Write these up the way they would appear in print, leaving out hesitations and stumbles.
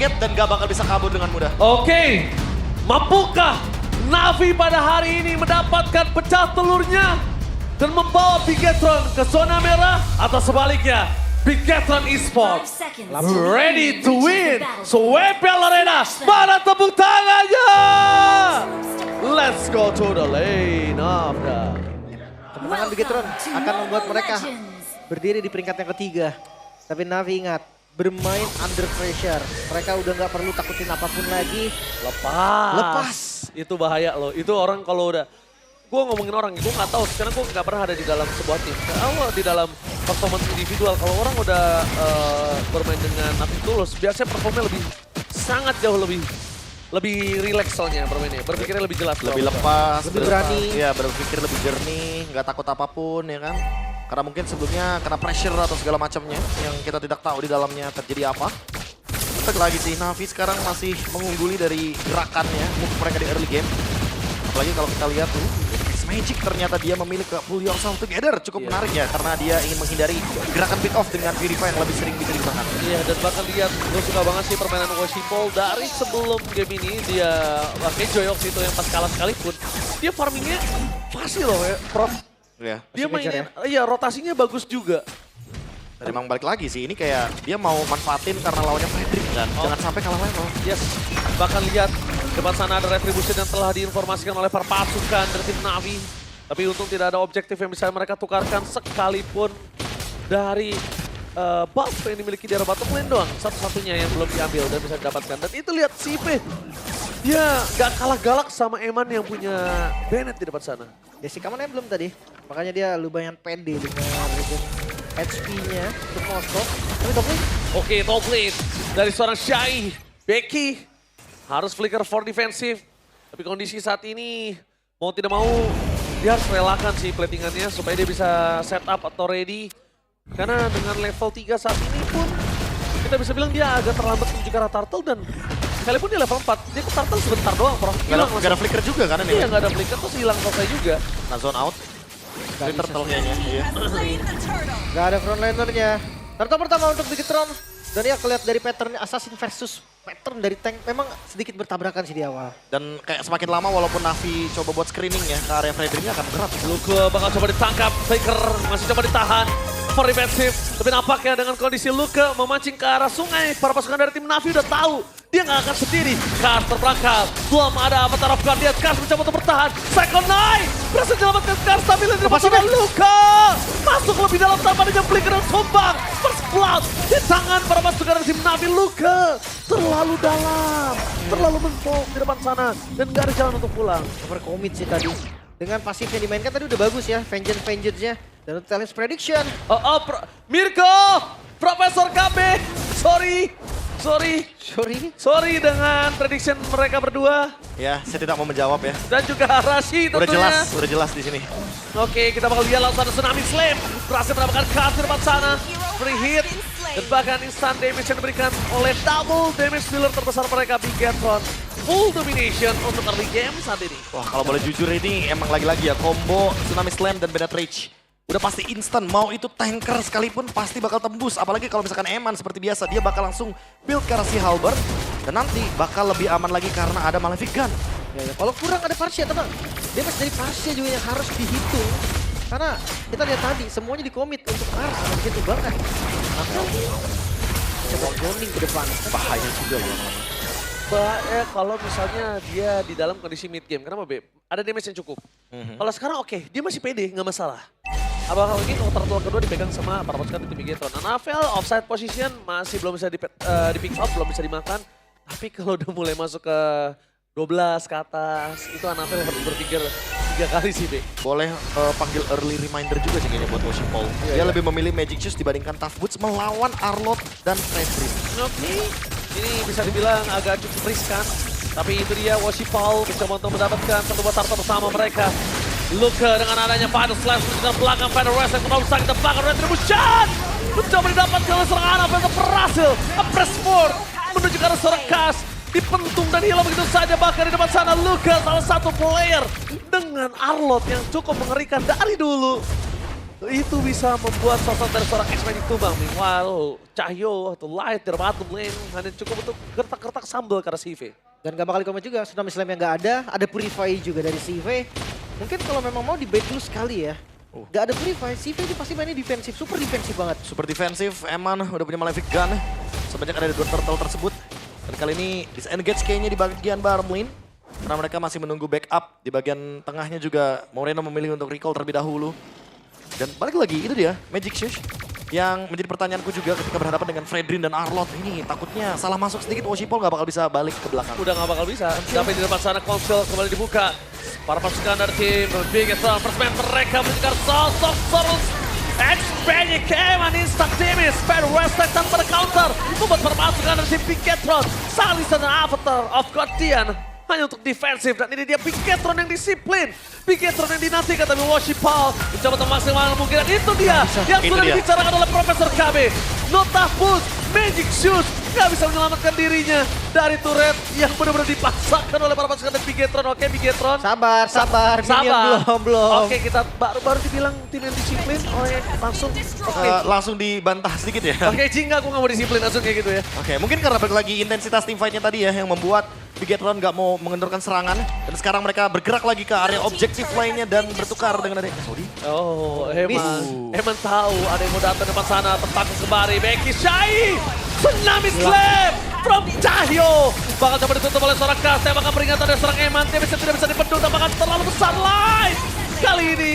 target dan gak bakal bisa kabur dengan mudah. Oke, mampukah Navi pada hari ini mendapatkan pecah telurnya dan membawa Bigetron ke zona merah atau sebaliknya Bigetron Esports ready to win. So WPL Arena, mana tepuk tangannya? Let's go to the lane of the... Kemenangan Bigetron akan membuat mereka berdiri di peringkat yang ketiga. Tapi Navi ingat, bermain under pressure. Mereka udah nggak perlu takutin apapun lagi. Lepas. Itu bahaya loh. Itu orang kalau udah... Gue ngomongin orang, gue nggak tahu. Sekarang gue nggak pernah ada di dalam sebuah tim. Kalau di dalam performance individual, kalau orang udah bermain dengan Navi Tulus, biasanya performnya lebih sangat jauh lebih relax soalnya bermainnya. Berpikirnya lebih jelas. Lebih lepas, lebih berani. Iya, berpikir lebih jernih, nggak takut apapun ya kan. Karena mungkin sebelumnya kena pressure atau segala macamnya yang kita tidak tahu di dalamnya terjadi apa. Kita lagi sih, Navi sekarang masih mengungguli dari gerakannya, move mereka di early game. Apalagi kalau kita lihat tuh, Magic ternyata dia memilih ke pull yourself together. Cukup menarik ya, karena dia ingin menghindari gerakan pick off dengan Purify yang lebih sering diterima. Iya, dan bahkan lihat, gue suka banget sih permainan Woshipol dari sebelum game ini. Dia, pakai Joyox itu yang pas kalah sekalipun, dia farmingnya pasti loh ya, Prof. Iya. Dia mainin, iya rotasinya bagus juga. Dan emang balik lagi sih, ini kayak dia mau manfaatin karena lawannya Fredrik kan. Jangan sampai kalah level. Yes, bahkan lihat depan sana ada retribution yang telah diinformasikan oleh para pasukan dari tim Navi. Tapi untung tidak ada objektif yang bisa mereka tukarkan sekalipun dari buff yang dimiliki di area bottom lane doang. Satu-satunya yang belum diambil dan bisa didapatkan. Dan itu lihat Sipe, dia gak kalah galak sama Eman yang punya Bennett di depan sana. Ya si Kamannya belum tadi, makanya dia lumayan pede dengan HP-nya untuk Moskov. Tapi top lane. Oke, top lane dari seorang Shai. Becky harus flicker for defensive. Tapi kondisi saat ini mau tidak mau dia harus relakan sih platingannya supaya dia bisa set up atau ready. Karena dengan level 3 saat ini pun kita bisa bilang dia agak terlambat menuju ke arah turtle dan sekalipun dia level 4, dia ke turtle sebentar doang. Gak ada flicker juga kan ini? Iya, gak ada flicker terus hilang selesai juga. Nah, zone out. Ini turtle kayaknya. Iya. Gak ada frontlinernya. Turtle pertama untuk Bigetron. Dan ya kelihatan dari pattern Assassin versus pattern dari tank memang sedikit bertabrakan sih di awal. Dan kayak semakin lama walaupun Navi coba buat screening ya ke area Fredriknya akan berat. Luke bakal coba ditangkap, Faker masih coba ditahan. For defensive, tapi nampaknya dengan kondisi Luke memancing ke arah sungai, para pasukan dari tim Navi udah tahu dia nggak akan sendiri. Kars terperangkap, belum ada Avatar of Guardian, Kars mencoba untuk bertahan. Second Knight, berhasil menyelamatkan Kars, tapi dari pasukan Luke masuk lebih dalam tanpa dengan flicker dan tumbang. First blood di tangan para pasukan dari tim Navi. Luke terlalu dalam, terlalu mentok di depan sana dan nggak ada jalan untuk pulang. Overcommit sih tadi. Dengan pasif yang dimainkan tadi udah bagus ya, Vengeance-nya. Dan Talent's Prediction. Mirko, Profesor KB, sorry dengan prediction mereka berdua. Ya, saya tidak mau menjawab ya. Dan juga Arashi tentunya. Udah jelas di sini. Oke, kita bakal lihat langsung ada Tsunami Slam. Berhasil mendapatkan card di depan sana. Free hit. Dan bahkan instant damage yang diberikan oleh double damage dealer terbesar mereka, Bigetron. Full domination untuk early game saat ini. Wah, kalau boleh jujur ini emang lagi-lagi ya combo Tsunami Slam dan Bennett Rage. Udah pasti instan, mau itu tanker sekalipun pasti bakal tembus. Apalagi kalau misalkan Eman seperti biasa, dia bakal langsung build ke arah si Halberd. Dan nanti bakal lebih aman lagi karena ada Malefic Gun. Ya, kalau kurang ada Parsia tenang. Damage dari Parsia juga yang harus dihitung. Karena kita lihat tadi, semuanya dikomit untuk Ars. Begitu banget. Coba zoning ke depan. Bahaya juga ya. Kalau misalnya dia di dalam kondisi mid game, kenapa Beb? Ada damage yang cukup. Kalau sekarang oke, dia masih pede, nggak masalah. Apakah mungkin turtle kedua dipegang sama para pasukan tim Bigetron. Nah, Navel offside position masih belum bisa di pick up, belum bisa dimakan. Tapi kalau udah mulai masuk ke 12 ke atas, itu Navel harus berpikir 3 kali sih, Be. Boleh panggil early reminder juga sih kayaknya buat Woshipol. Dia lebih memilih Magic Shoes dibandingkan Tough Boots melawan Arlott dan Fredrik. Oke, ini bisa dibilang agak cukup riskan. Tapi itu dia Woshipol mencoba untuk mendapatkan satu buah turtle bersama mereka. Luke dengan adanya Final Slash dengan belakang Final West yang menolak kita belakang Retribution. Mencoba didapatkan oleh seorang Anna yang berhasil. Press forward menuju ke arah seorang Kas. Dipentung dan hilang begitu saja, bahkan di depan sana Luka salah satu player dengan Arlott yang cukup mengerikan dari dulu. itu bisa membuat sosok dari seorang X-Magic tumbang. Meanwhile, Cahyo atau Light dari bottom lane hanya cukup untuk gertak-gertak sambal karena CV. Dan gak bakal komen juga, Tsunami Slam yang gak ada Purify juga dari CV. Mungkin kalau memang mau debate dulu sekali ya. Gak ada Purify, CV ini pasti mainnya defensif, super defensif banget. Super defensif, Eman udah punya Malefic Gun. Sebanyak ada 2 turtle tersebut. Dan kali ini disengage kayaknya di bagian bottom lane. Karena mereka masih menunggu backup. Di bagian tengahnya juga Moreno memilih untuk recall terlebih dahulu. Dan balik lagi, itu dia, Magic Shush. Yang menjadi pertanyaanku juga ketika berhadapan dengan Fredrin dan Arlott. Ini takutnya salah masuk sedikit, Woshipol gak bakal bisa balik ke belakang. Udah gak bakal bisa, tapi di depan sana konsol kembali dibuka. Para pasukan dari tim Biggest Run, first man mereka menunjukkan sosok Sorus. X-Magic Eman instant damage, Spare Westlake tanpa ada counter. Membuat para pasukan dari tim Bigetron, Salisa dan Avatar of Guardian. Hanya untuk defensif, dan ini dia Bigetron yang disiplin. Bigetron yang dinantikan, tapi Woshipol mencoba semaksimal mungkin. Dan itu dia yang Itu sudah dia. dibicarakan oleh Profesor KB. Nota Boost, Magic Shoes, gak bisa menyelamatkan dirinya dari turret yang benar-benar dipaksakan oleh para pasukan dari Bigetron. Oke Bigetron. Sabar, minion belum. Oke, kita baru dibilang tim yang disiplin. Langsung. Oke. Langsung dibantah sedikit ya. Oke, Jingga aku gak mau disiplin langsung kayak gitu ya. Oke, mungkin karena balik lagi intensitas team fight-nya tadi ya yang membuat Bigetron nggak mau mengendorkan serangan. Dan sekarang mereka bergerak lagi ke area objektif lainnya dan bertukar dengan ada Saudi. Oh, Eman tahu ada yang mau datang depan sana. Tertakut kembali, Becky Shai. Tsunami Slam from Cahyo. Bakal coba ditutup oleh seorang Kars. Tembakan peringatan dari seorang Eman. Dia tidak bisa dipedul, tembakan terlalu besar Light. Kali ini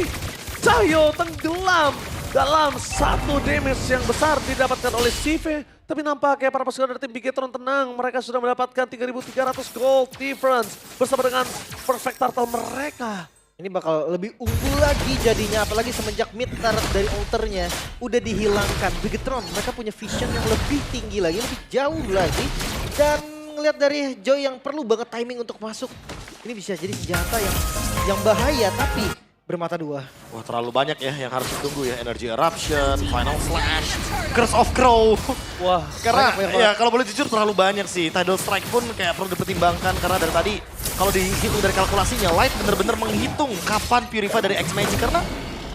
Cahyo tenggelam dalam satu damage yang besar didapatkan oleh CV. Tapi nampaknya para pasukan dari tim Bigetron tenang. Mereka sudah mendapatkan 3.300 gold difference bersama dengan perfect turtle mereka. Ini bakal lebih unggul lagi jadinya, apalagi semenjak mid turret dari alternya udah dihilangkan. Bigetron mereka punya vision yang lebih tinggi lagi, lebih jauh lagi. Dan ngelihat dari Joy yang perlu banget timing untuk masuk. Ini bisa jadi senjata yang bahaya tapi bermata dua. Wah, terlalu banyak ya yang harus ditunggu ya. Energy Eruption, Final Slash, Curse of Crow. Wah, Karena banyak ya kalau boleh jujur terlalu banyak sih. Tidal Strike pun kayak perlu dipertimbangkan karena dari tadi kalau dihitung dari kalkulasinya, Light bener-bener menghitung kapan Purify dari X-Magic. Karena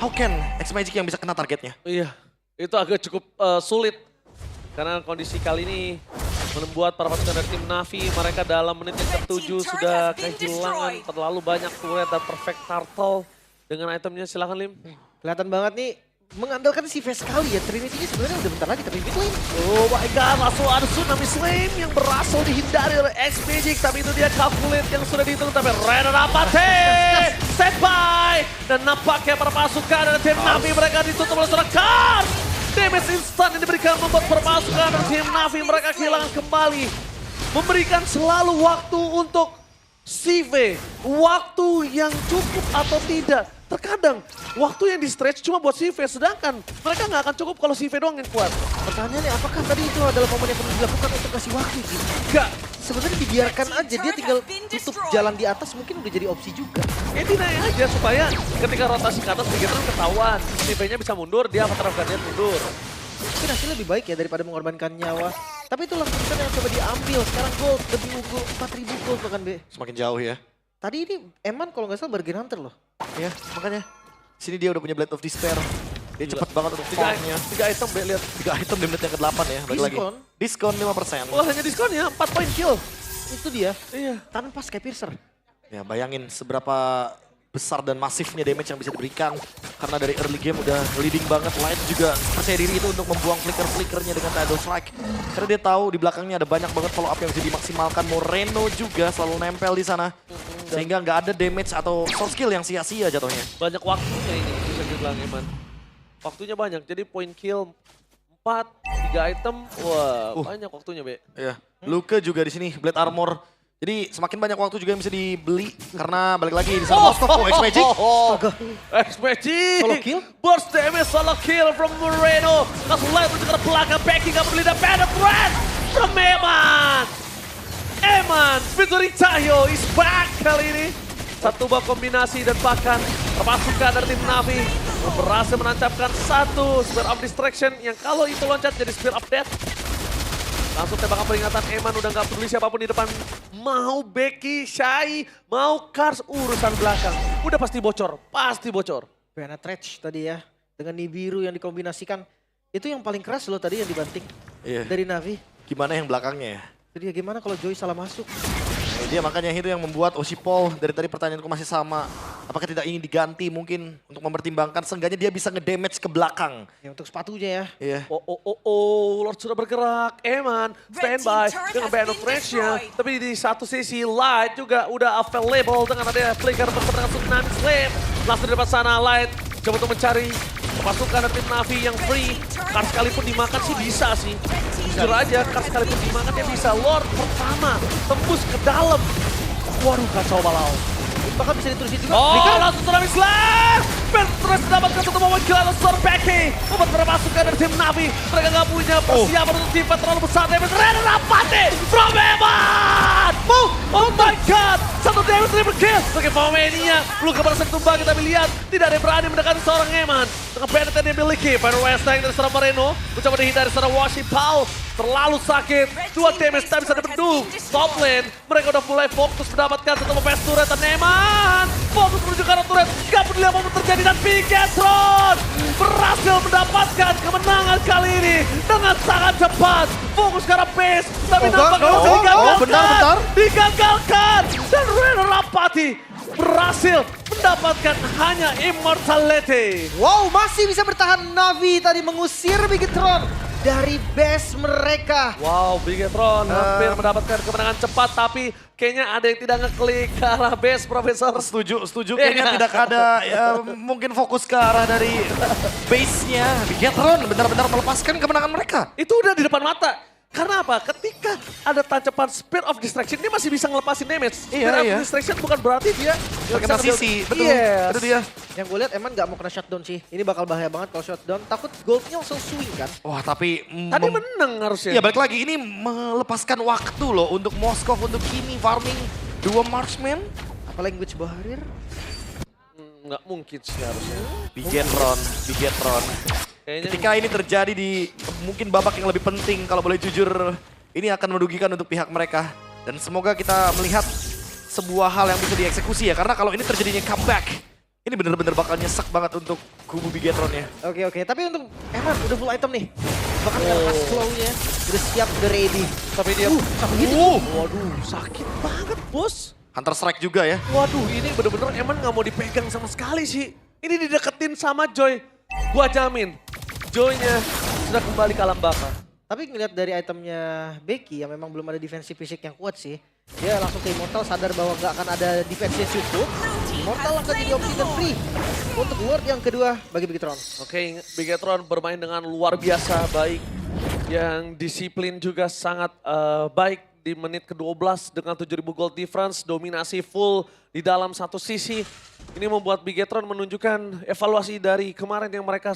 how can X-Magic yang bisa kena targetnya? iya, itu agak cukup sulit. Karena kondisi kali ini membuat para pasukan dari tim Navi, mereka dalam menit yang ke-7 sudah kehilangan terlalu banyak turret dan perfect turtle. Dengan itemnya silahkan Lim. Kelihatan banget nih mengandalkan si Face sekali ya. Trinity-nya sebenarnya udah bentar lagi tapi mid lane. Oh my god, langsung ada Tsunami Slam yang berhasil dihindari oleh X-Magic. Tapi itu dia calculate yang sudah dihitung. Tapi Renan Apate, set by. Dan nampaknya para pasukan dari tim Navi mereka ditutup oleh seorang Kars. Damage instan yang diberikan membuat para pasukan dari tim Navi mereka kehilangan kembali. Memberikan selalu waktu untuk CV, waktu yang cukup atau tidak. Terkadang waktu yang di stretch cuma buat CV, sedangkan mereka nggak akan cukup kalau CV doang yang kuat. Pertanyaannya apakah tadi itu adalah momen yang perlu dilakukan untuk kasih waktu gitu? Enggak, Sebenarnya dibiarkan aja, dia tinggal tutup jalan di atas mungkin udah jadi opsi juga. ya dinaik aja supaya ketika rotasi ke atas Bigetron ketahuan. CV-nya bisa mundur, dia Avatar of Guardian mundur. Mungkin hasilnya lebih baik ya daripada mengorbankan nyawa. Tapi itulah keputusan yang coba diambil. Sekarang gold lebih unggul 4.000 gold bahkan B. Semakin jauh ya. Tadi ini Eman kalau nggak salah bargain hunter loh. Ya, makanya sini dia udah punya Blade of Despair. Dia cepat banget untuk farmnya. 3 item, Be, lihat. 3 item di menit yang ke-8 ya. Balik lagi. Diskon. Diskon 5%. Wah, hanya diskonnya 4 point kill. Itu dia. Iya. Tanpa Skypiercer. Ya bayangin seberapa besar dan masifnya damage yang bisa diberikan. Karena dari early game udah leading banget. Light juga percaya diri itu untuk membuang flicker-flickernya dengan Tidal Strike. Karena dia tahu di belakangnya ada banyak banget follow up yang bisa dimaksimalkan. Moreno juga selalu nempel di sana. Sehingga nggak ada damage atau soft skill yang sia-sia jatuhnya. Banyak waktunya ini, bisa dibilang Eman. Waktunya banyak, jadi point kill 4, 3 item. Wah, banyak waktunya, Be. Ya, Luka juga di sini, Blade Armor. Jadi semakin banyak waktu juga yang bisa dibeli. Karena balik lagi di sana X-Magic. X-Magic. Solo kill? Burst damage, solo kill from Moreno. Langsung light menuju ke belakang, Becky gak peduli, dan penetrate from Eman. Eman, featuring Cahyo is back kali ini. Satu buah kombinasi dan bahkan pasukan dari tim Navi berhasil menancapkan satu Spear of Distraction yang kalau itu loncat jadi Spear of Death. Langsung tembakan peringatan, Eman udah gak peduli siapapun di depan. Mau Becky, Shai, mau Kars, urusan belakang. Udah pasti bocor, pasti bocor. Penetrate tadi ya. dengan Nibiru yang dikombinasikan. Itu yang paling keras loh tadi yang dibanting Iya. dari Navi. Gimana yang belakangnya ya? Jadi ya gimana kalau Joy salah masuk? Nah, dia makanya itu yang membuat Osipol dari tadi pertanyaanku masih sama. Apakah tidak ingin diganti mungkin untuk mempertimbangkan seenggaknya dia bisa ngedamage ke belakang. Ya untuk sepatunya ya. Iya. Lord sudah bergerak. Eman standby dengan Band of Rage-nya. Tapi di satu sisi Light juga udah available dengan ada flicker bersama dengan Tsunami Slave. Langsung di depan sana Light coba untuk mencari pasukan dari tim Navi yang free. Kar sekalipun dimakan sih bisa sih. Jujur aja, Kar sekalipun dimakan dia bisa. Lord pertama tembus ke dalam. Waduh kacau balau. Bahkan bisa diterusin juga. Oh, langsung Tsunami Slave! Terus mendapatkan satu momen gila Lord Becky. Membuat beberapa pasukan dari tim Navi. Mereka nggak punya persiapan untuk tim terlalu besar. Damage Raider Rapati from Eman! Oh my god! Satu damage triple kill. Sebagai Pomenia. Belum kepada sang tumbang kita lihat. Tidak ada yang berani mendekati seorang Eman. Dengan bandit yang dimiliki. Final West Tank dari seorang Moreno. Mencoba dihindari seorang Washi Paul. Terlalu sakit. 2 damage tak bisa dibendung. Top lane. Mereka udah mulai fokus mendapatkan satu best turret dan Eman. Fokus menuju ke arah turret. Gak peduli apa yang terjadi dan Bigetron berhasil mendapatkan kemenangan kali ini dengan sangat cepat. Fokus ke arah base. Tapi nampaknya masih digagalkan. Bentar. Digagalkan. Dan Raider Rapati berhasil mendapatkan hanya Immortality. Wow, masih bisa bertahan. Navi tadi mengusir Bigetron dari base mereka. Wow, Bigetron hampir mendapatkan kemenangan cepat, tapi kayaknya ada yang tidak ngeklik ke arah base, Profesor. Setuju. Kayaknya tidak ada mungkin fokus ke arah dari base-nya. Bigetron benar-benar melepaskan kemenangan mereka. Itu udah di depan mata. Karena apa? Ketika ada tancap Spear of Distraction, dia masih bisa ngelepasin damage. Spear of Distraction bukan berarti dia Terkena bisa sisi, betul. Yes. Itu dia. Yang gue lihat Eman gak mau kena shutdown sih. Ini bakal bahaya banget kalau shutdown. Takut goldnya langsung swing kan. Wah tapi... Tadi menang harusnya. Ya balik lagi, ini melepaskan waktu loh untuk Moskov, untuk Kimi farming 2 marksman. Apa language Baharir? Nggak mungkin sih harusnya. Bigetron. Kayaknya Ketika ini terjadi di mungkin babak yang lebih penting, kalau boleh jujur, ini akan merugikan untuk pihak mereka. Dan semoga kita melihat sebuah hal yang bisa dieksekusi ya, karena kalau ini terjadinya comeback, ini bener-bener bakal nyesek banget untuk kubu Bigetron ya. Oke. Tapi untuk Eman udah full item nih. Bahkan lepas flow-nya udah siap, udah ready. tapi dia Sampai gitu. waduh sakit banget bos. Hunter Strike juga ya. Waduh ini bener-bener Eman nggak mau dipegang sama sekali sih. Ini dideketin sama Joy. Gua jamin Joy-nya sudah kembali ke alam baka. Tapi ngeliat dari itemnya Becky yang memang belum ada defensive fisik yang kuat sih. Dia langsung ke Immortal, sadar bahwa nggak akan ada defense yang cukup. Immortal akan jadi opsi dan free untuk Lord yang kedua bagi Bigetron. Oke, Bigetron bermain dengan luar biasa baik. Yang disiplin juga sangat baik di menit ke-12 dengan 7.000 gold difference. Dominasi full di dalam satu sisi. Ini membuat Bigetron menunjukkan evaluasi dari kemarin yang mereka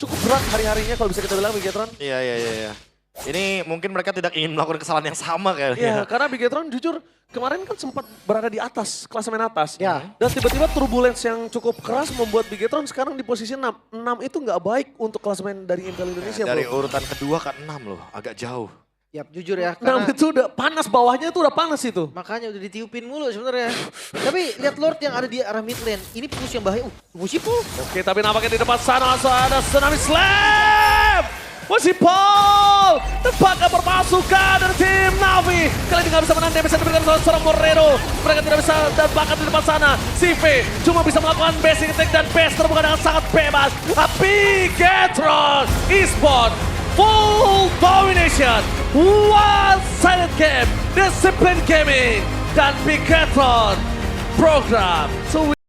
cukup berat hari-harinya kalau bisa kita bilang Bigetron. Iya. Ini mungkin mereka tidak ingin melakukan kesalahan yang sama Iya, kayaknya. karena Bigetron jujur kemarin kan sempat berada di atas, klasemen atas. Ya. Dan tiba-tiba turbulence yang cukup keras membuat Bigetron sekarang di posisi 6. 6 itu nggak baik untuk klasemen dari Impel Indonesia, Dari bro. urutan kedua ke 6 loh, agak jauh. Yap, jujur ya. 6 Karena itu udah panas, bawahnya itu udah panas itu. makanya udah ditiupin mulu sebenarnya. Tapi lihat Lord yang ada di arah mid lane. Ini push yang bahaya. Musipul. Oke, tapi nampaknya di depan sana langsung ada Tsunami Slam. Masih Paul. Tempatnya berpasukan dari tim Navi. Kali ini nggak bisa menang damage yang diberikan oleh seorang Moreno. Mereka tidak bisa dan bahkan di depan sana. CV cuma bisa melakukan basic attack dan base terbuka dengan sangat bebas. Bigetron Esports full domination. One-sided game. Discipline gaming. Dan Bigetron program.